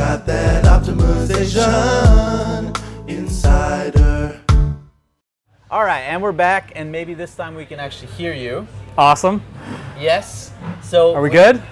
got that optimization insider. All right, and we're back, and maybe this time we can actually hear you. Awesome. Yes. So are we good?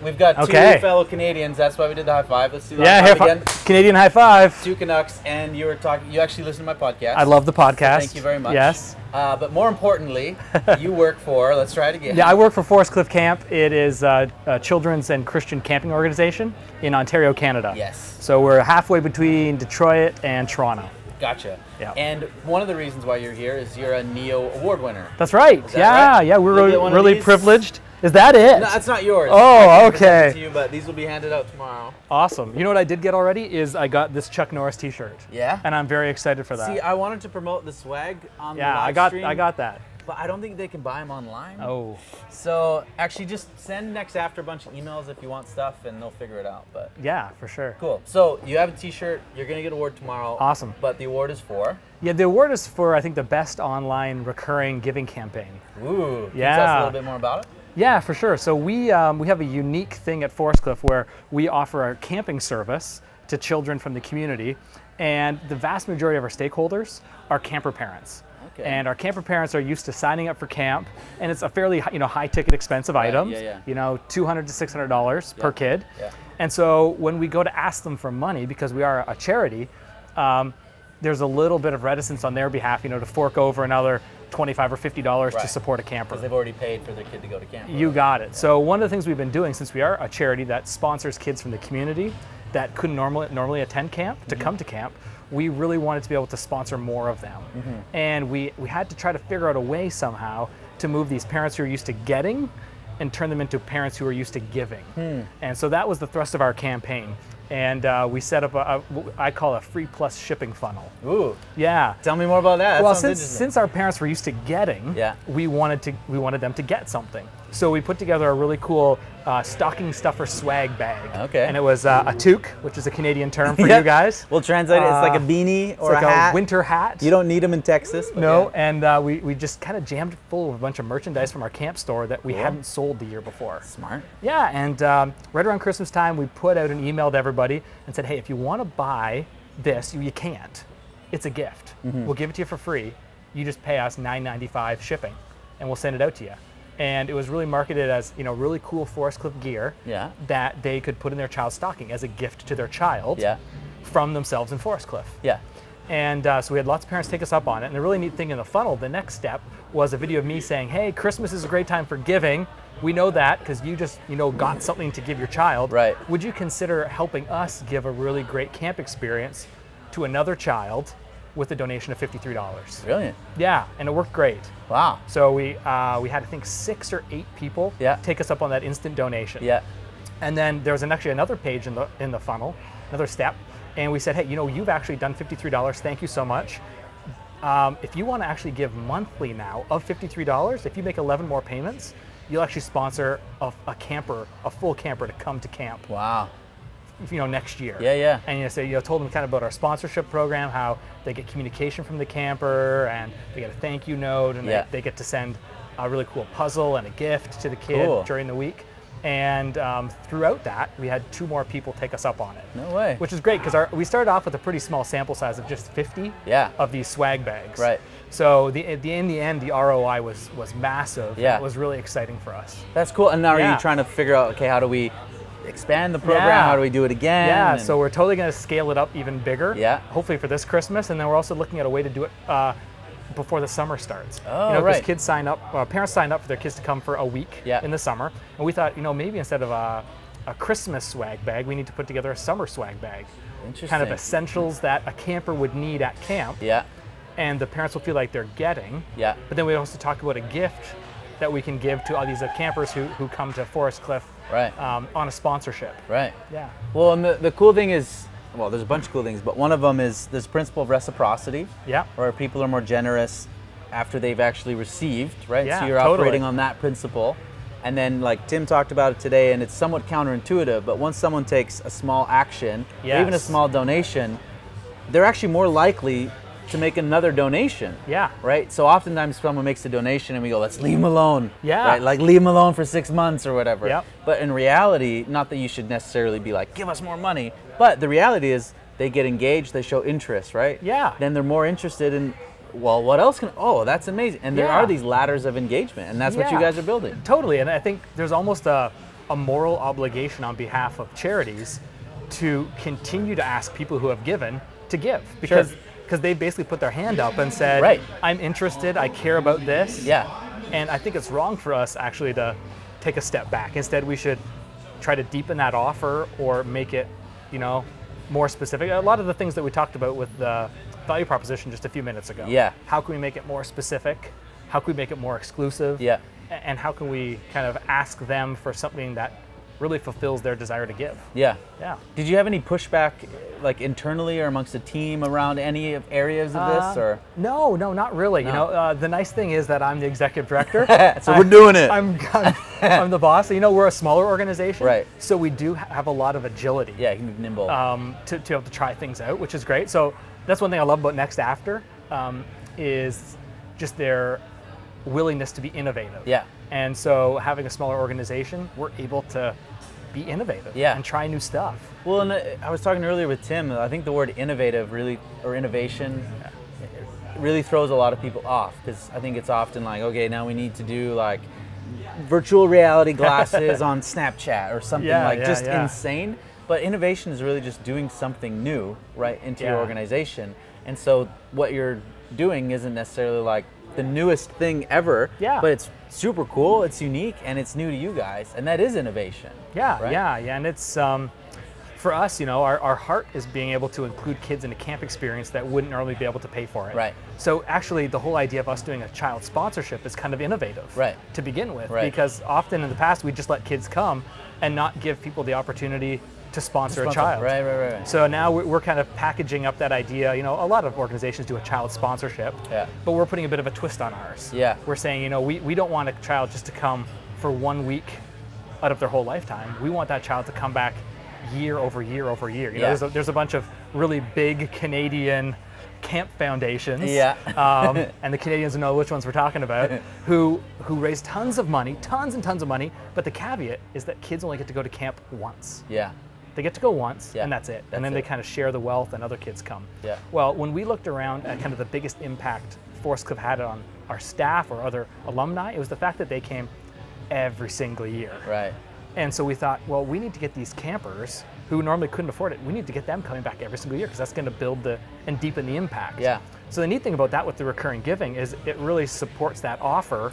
We've got two fellow Canadians. That's why we did the high five. Let's do the high five again. Canadian high five. Two Canucks, and you were talking. You actually listen to my podcast. I love the podcast. So thank you very much. Yes. But more importantly, you work for. Let's try it again. Yeah, I work for Forest Cliff Camp. It is a children's and Christian camping organization in Ontario, Canada. Yes. So we're halfway between Detroit and Toronto. Gotcha. Yeah. And one of the reasons why you're here is you're a NIO award winner. That's right. Right? Yeah, we're really privileged. Is that it? No, that's not yours. Oh, okay. To you, but these will be handed out tomorrow. Awesome. You know what I did get already is I got this Chuck Norris T-shirt. Yeah. And I'm very excited for that. See, I wanted to promote the swag on the live stream. I got that. But I don't think they can buy them online. Oh. So actually, just send NextAfter a bunch of emails if you want stuff, and they'll figure it out. But yeah, for sure. Cool. So you have a T-shirt. You're gonna get an award tomorrow. Awesome. But the award is for? Yeah, the award is for I think the best online recurring giving campaign. Ooh. Can you tell us a little bit more about it? Yeah, for sure. So we have a unique thing at Forest Cliff where we offer our camping service to children from the community, and the vast majority of our stakeholders are camper parents. Okay. And our camper parents are used to signing up for camp, and it's a fairly high ticket expensive item. Yeah. $200 to $600 per kid. Yeah. And so when we go to ask them for money, because we are a charity, there's a little bit of reticence on their behalf, to fork over another $25 or $50 to support a camper. Because they've already paid for their kid to go to camp. You got it. Yeah. So one of the things we've been doing, since we are a charity that sponsors kids from the community that couldn't normally attend camp to come to camp, we really wanted to be able to sponsor more of them. And we had to try to figure out a way somehow to move these parents who are used to getting and turn them into parents who are used to giving. And so that was the thrust of our campaign. And we set up I call a free plus shipping funnel. Ooh. Yeah. Tell me more about that. Well, since our parents were used to getting, yeah, we wanted them to get something. So we put together a really cool stocking stuffer swag bag. Okay. And it was a toque, which is a Canadian term for you guys. We'll translate it. It's like a beanie or it's like a hat. A winter hat. You don't need them in Texas. No, yeah. And we just kind of jammed it full of a bunch of merchandise from our camp store that we hadn't sold the year before. Smart. Yeah, and right around Christmas time, we put out an email to everybody and said, hey, if you want to buy this, you can't. It's a gift. We'll give it to you for free. You just pay us $9.95 shipping, and we'll send it out to you. And it was really marketed as really cool Forest Cliff gear that they could put in their child's stocking as a gift to their child from themselves in Forest Cliff. Yeah. And so we had lots of parents take us up on it. And the really neat thing in the funnel, the next step was a video of me saying, hey, Christmas is a great time for giving. We know that because you just got something to give your child. Right. Would you consider helping us give a really great camp experience to another child with a donation of $53? Brilliant. Yeah, and it worked great. Wow. So we had, I think, 6 or 8 people take us up on that instant donation. Yeah. And then there was actually another page in the funnel, another step, and we said, hey, you've actually done $53. Thank you so much. If you want to actually give monthly now of $53, if you make 11 more payments, you'll actually sponsor a full camper to come to camp. Wow. Next year. Yeah, yeah. And told them kind of about our sponsorship program, how they get communication from the camper, and they get a thank you note, and they get to send a really cool puzzle and a gift to the kid during the week. And throughout that, we had 2 more people take us up on it. No way. Which is great because we started off with a pretty small sample size of just 50 of these swag bags. Right. So in the end, the ROI was massive. Yeah. It was really exciting for us. That's cool. And now are you trying to figure out, okay, how do we expand the program? How do we do it again? Yeah, so we're totally going to scale it up even bigger. Yeah. Hopefully for this Christmas, and then we're also looking at a way to do it before the summer starts. Oh, because kids sign up, parents sign up for their kids to come for a week in the summer, and we thought, maybe instead of a Christmas swag bag, we need to put together a summer swag bag. Interesting. Kind of essentials that a camper would need at camp. Yeah. And the parents will feel like they're getting. Yeah. But then we also talk about a gift that we can give to all these campers who come to Forest Cliff. Right. On a sponsorship. Right. Yeah. Well, and the cool thing is, well, there's a bunch of cool things, but one of them is this principle of reciprocity. Yeah. Where people are more generous after they've actually received, right? Yeah, so you're operating on that principle. And then, like Tim talked about it today, and it's somewhat counterintuitive, but once someone takes a small action, or even a small donation, they're actually more likely to make another donation. Yeah. Right? So oftentimes someone makes a donation and we go, let's leave them alone. Yeah. Right? Like leave them alone for 6 months or whatever. Yep. But in reality, not that you should necessarily be like, give us more money, but the reality is they get engaged, they show interest, right? Yeah. Then they're more interested in, well, what else can, oh, that's amazing. And there are these ladders of engagement, and that's what you guys are building. Totally, and I think there's almost a moral obligation on behalf of charities to continue to ask people who have given to give. Because they basically put their hand up and said, I'm interested, I care about this. Yeah. And I think it's wrong for us actually to take a step back. Instead, we should try to deepen that offer or make it, you know, more specific. A lot of the things that we talked about with the value proposition just a few minutes ago. Yeah. How can we make it more specific? How can we make it more exclusive? Yeah. And how can we kind of ask them for something that really fulfills their desire to give? Yeah. Yeah. Did you have any pushback, like internally or amongst the team, around any of areas of this, or? No, not really. No. You know, the nice thing is that I'm the executive director. So we're doing it. I'm the boss. So, you know, we're a smaller organization. Right. So we do have a lot of agility. Yeah, you can be nimble. To be able to try things out, which is great. So that's one thing I love about NextAfter, is just their willingness to be innovative. Yeah. And so having a smaller organization, we're able to be innovative and try new stuff. Well, and I was talking earlier with Tim, I think the word innovative really, or innovation, really throws a lot of people off, because I think it's often like, okay, now we need to do like virtual reality glasses on Snapchat or something insane. But innovation is really just doing something new, right, into your organization. And so what you're doing isn't necessarily like the newest thing ever, but it's super cool, it's unique, and it's new to you guys, and that is innovation. Yeah, right? And it's, for us, you know, our heart is being able to include kids in a camp experience that wouldn't normally be able to pay for it. Right. So actually the whole idea of us doing a child sponsorship is kind of innovative to begin with, because often in the past we just let kids come and not give people the opportunity to sponsor a child. Right. So now we're kind of packaging up that idea. You know, a lot of organizations do a child sponsorship, but we're putting a bit of a twist on ours. Yeah. We're saying, you know, we don't want a child just to come for 1 week out of their whole lifetime. We want that child to come back year over year over year. You know, there's a bunch of really big Canadian camp foundations, and the Canadians know which ones we're talking about, who raise tons of money, tons and tons of money, but the caveat is that kids only get to go to camp once. Yeah. They get to go once, and that's it. And then they kind of share the wealth and other kids come. Yeah. Well, when we looked around at kind of the biggest impact Force have had on our staff or other alumni, it was the fact that they came every single year. Right. And so we thought, well, we need to get these campers who normally couldn't afford it, we need to get them coming back every single year, because that's going to build and deepen the impact. Yeah. So the neat thing about that with the recurring giving is it really supports that offer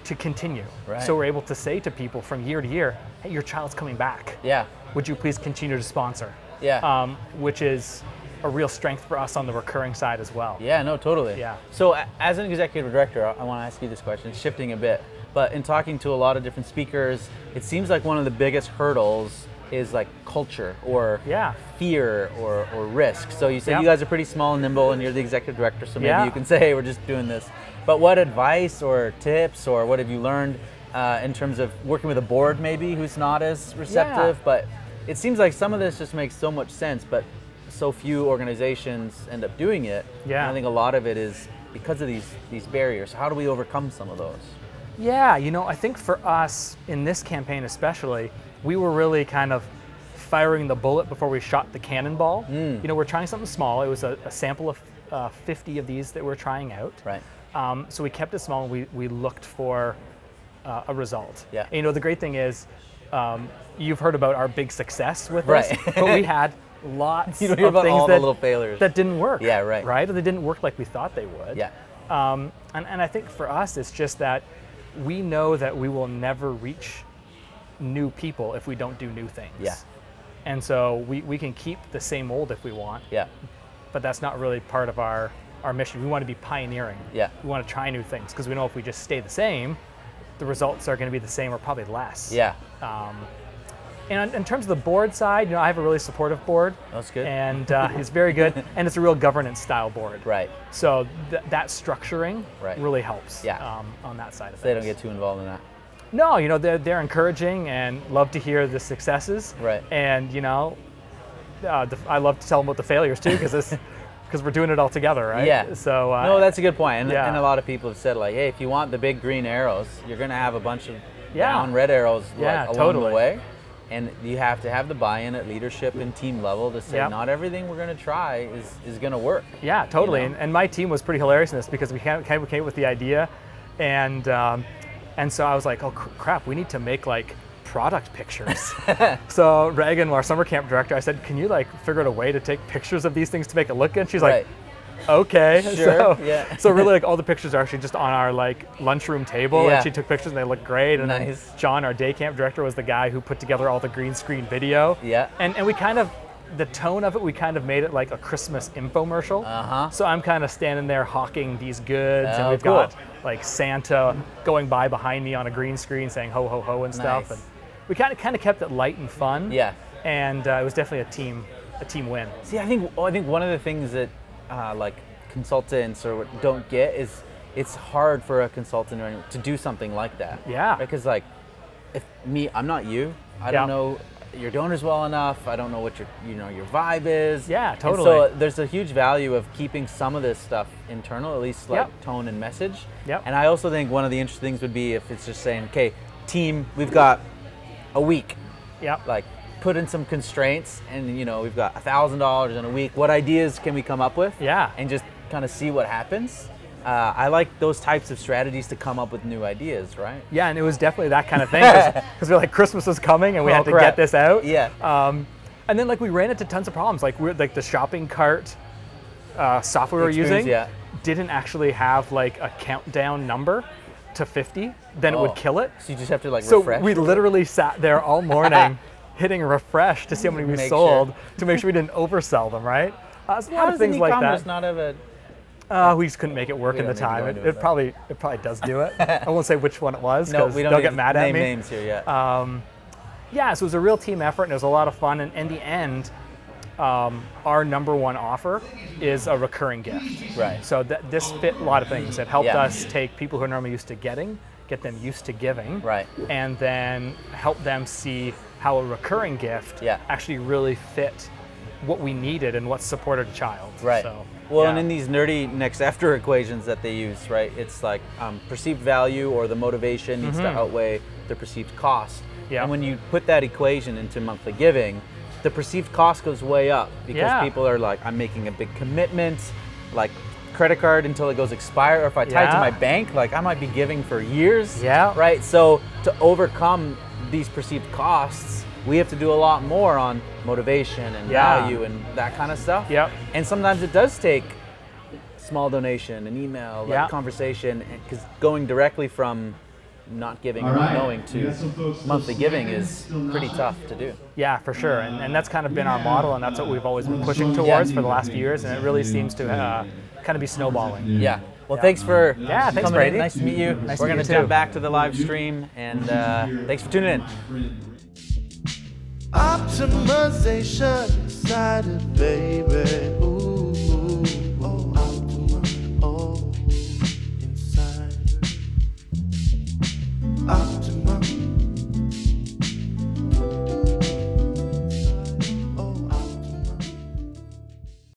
to continue. Right. So we're able to say to people from year to year, hey, your child's coming back. Yeah. Would you please continue to sponsor? Yeah. Which is a real strength for us on the recurring side as well. Yeah, no, totally. Yeah. So as an executive director, I want to ask you this question, shifting a bit, but in talking to a lot of different speakers, it seems like one of the biggest hurdles is like culture or fear or risk. So you said you guys are pretty small and nimble, and you're the executive director, so maybe you can say, hey, we're just doing this. But what advice or tips or what have you learned in terms of working with a board maybe who's not as receptive? But it seems like some of this just makes so much sense, but so few organizations end up doing it. And I think a lot of it is because of these barriers. How do we overcome some of those? Yeah, you know, I think for us in this campaign especially, we were really kind of firing the bullet before we shot the cannonball. You know, we're trying something small. It was a sample of 50 of these that we're trying out. Right. So we kept it small, and we looked for a result. Yeah. And, you know, the great thing is, you've heard about our big success with this, but we had lots of things little failures that didn't work. Yeah, right. Right? Or they didn't work like we thought they would. Yeah. And I think for us, it's just that we know that we will never reach new people if we don't do new things. Yeah. And so we can keep the same old if we want. Yeah. But that's not really part of our mission. We want to be pioneering. Yeah. We want to try new things, because we know if we just stay the same, the results are going to be the same or probably less. Yeah. And in terms of the board side, you know, I have a really supportive board. That's good. And it's very good, and it's a real governance style board. Right. So that structuring really helps on that side of things. They don't get too involved in that. No, you know, they're encouraging and love to hear the successes. Right. And, you know, I love to tell them about the failures too, because because we're doing it all together, right? Yeah. So no, that's a good point. And a lot of people have said like, hey, if you want the big green arrows, you're going to have a bunch of down red arrows along the way. And you have to have the buy-in at leadership and team level to say not everything we're going to try is going to work. Yeah, totally. And my team was pretty hilarious in this because we came with the idea, and so I was like, oh crap, we need to make like product pictures. So Reagan, our summer camp director, I said, can you like figure out a way to take pictures of these things to make it look good? And she's like, okay. Sure. So really, like all the pictures are actually just on our like lunchroom table, and she took pictures and they look great. And then John, our day camp director, was the guy who put together all the green screen video. And we kind of, the tone of it, we kind of made it like a Christmas infomercial. So I'm kind of standing there hawking these goods, and we've got like Santa going by behind me on a green screen saying ho ho ho and stuff. And we kind of kept it light and fun. And it was definitely a team win. See, I think one of the things that like consultants or don't get is it's hard for a consultant or anyone to do something like that. Because like, I'm not you. I don't know your donors well enough. I don't know what your vibe is. Totally. And so there's a huge value of keeping some of this stuff internal, at least like tone and message. And I also think one of the interesting things would be if it's just saying, okay, team, we've got a week. Like, put in some constraints, and we've got $1,000 in a week. What ideas can we come up with? And just kind of see what happens. I like those types of strategies to come up with new ideas, right? And it was definitely that kind of thing because we're like, Christmas was coming and we had to get this out. And then like we ran into tons of problems. Like like the shopping cart software we're using didn't actually have like a countdown number to 50. Then it would kill it. So you just have to like refresh. So we literally sat there all morning hitting refresh to see how many we sold to make sure we didn't oversell them, right? So a lot of things like that. Not have a we just couldn't make it work in the time. It probably does do it. I won't say which one it was because they'll get mad at me. Names here yet. So it was a real team effort and it was a lot of fun. And in the end, our #1 offer is a recurring gift. So this fit a lot of things. It helped us take people who are normally used to getting, get them used to giving, and then help them see how a recurring gift actually really fit what we needed and what supported a child. So, well, and in these nerdy NextAfter equations that they use, it's like perceived value or the motivation needs to outweigh the perceived cost. And when you put that equation into monthly giving, the perceived cost goes way up because people are like, I'm making a big commitment, like credit card until it goes expire, or if I tie it to my bank, like I might be giving for years. Right? So to overcome these perceived costs, we have to do a lot more on motivation and value and that kind of stuff. And sometimes it does take small donation, an email, like conversation, because going directly from not giving or not knowing to monthly giving is pretty tough to do. Yeah, for sure. And that's kind of been our model, and that's what we've always been pushing towards for the last few years, and it really seems to kind of be snowballing. Well, thanks for thanks, coming Brady. in. Nice to meet you. We're going to jump back to the live stream, and thanks for tuning in. Optimization inside it, baby. Ooh.